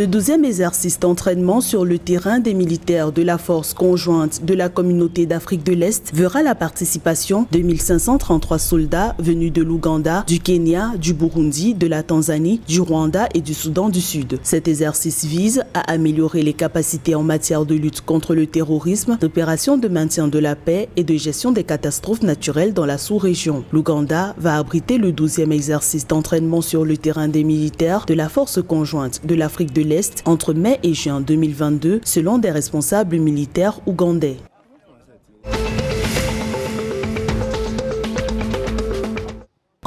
Le 12e exercice d'entraînement sur le terrain des militaires de la force conjointe de la communauté d'Afrique de l'Est verra la participation de 1533 soldats venus de l'Ouganda, du Kenya, du Burundi, de la Tanzanie, du Rwanda et du Soudan du Sud. Cet exercice vise à améliorer les capacités en matière de lutte contre le terrorisme, d'opérations de maintien de la paix et de gestion des catastrophes naturelles dans la sous-région. L'Ouganda va abriter le 12e exercice d'entraînement sur le terrain des militaires de la force conjointe de l'Afrique de l'Est entre mai et juin 2022, selon des responsables militaires ougandais.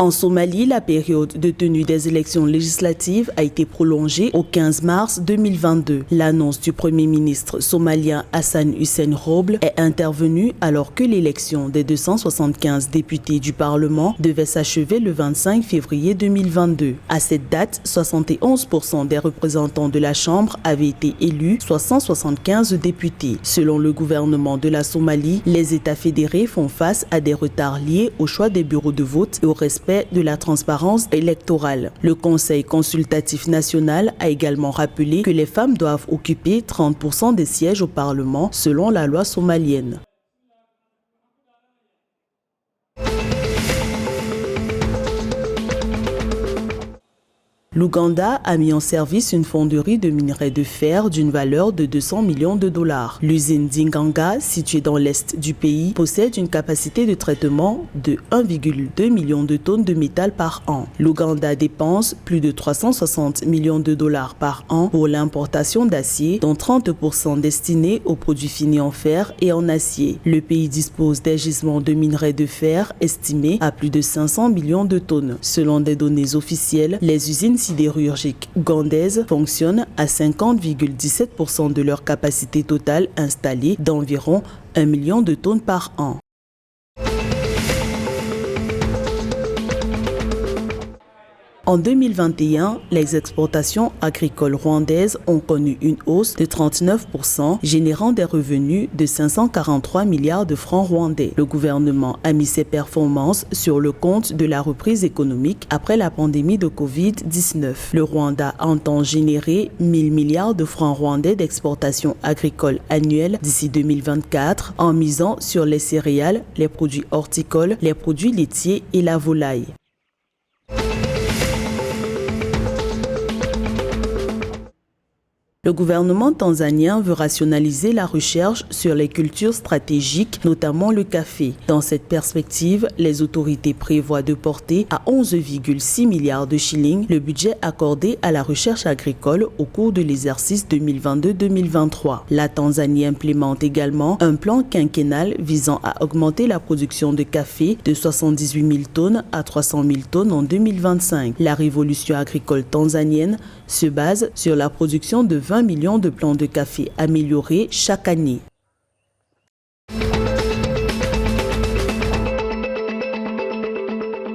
En Somalie, la période de tenue des élections législatives a été prolongée au 15 mars 2022. L'annonce du Premier ministre somalien Hassan Hussein Roble est intervenue alors que l'élection des 275 députés du Parlement devait s'achever le 25 février 2022. À cette date, 71% des représentants de la Chambre avaient été élus, soit 175 députés. Selon le gouvernement de la Somalie, les États fédérés font face à des retards liés au choix des bureaux de vote et au respect de la transparence électorale. Le Conseil consultatif national a également rappelé que les femmes doivent occuper 30% des sièges au Parlement selon la loi somalienne. L'Ouganda a mis en service une fonderie de minerai de fer d'une valeur de 200 millions de dollars. L'usine d'Inganga, située dans l'est du pays, possède une capacité de traitement de 1,2 million de tonnes de métal par an. L'Ouganda dépense plus de 360 millions de dollars par an pour l'importation d'acier, dont 30% destinés aux produits finis en fer et en acier. Le pays dispose des gisements de minerai de fer estimés à plus de 500 millions de tonnes. Selon des données officielles, les usines sidérurgiques ougandaises fonctionnent à 50,17% de leur capacité totale installée d'environ 1 million de tonnes par an. En 2021, les exportations agricoles rwandaises ont connu une hausse de 39%, générant des revenus de 543 milliards de francs rwandais. Le gouvernement a mis ses performances sur le compte de la reprise économique après la pandémie de Covid-19. Le Rwanda entend générer 1000 milliards de francs rwandais d'exportations agricoles annuelles d'ici 2024 en misant sur les céréales, les produits horticoles, les produits laitiers et la volaille. Le gouvernement tanzanien veut rationaliser la recherche sur les cultures stratégiques, notamment le café. Dans cette perspective, les autorités prévoient de porter à 11,6 milliards de shillings le budget accordé à la recherche agricole au cours de l'exercice 2022-2023. La Tanzanie implémente également un plan quinquennal visant à augmenter la production de café de 78 000 tonnes à 300 000 tonnes en 2025. La révolution agricole tanzanienne se base sur la production de 20 millions de plants de café améliorés chaque année.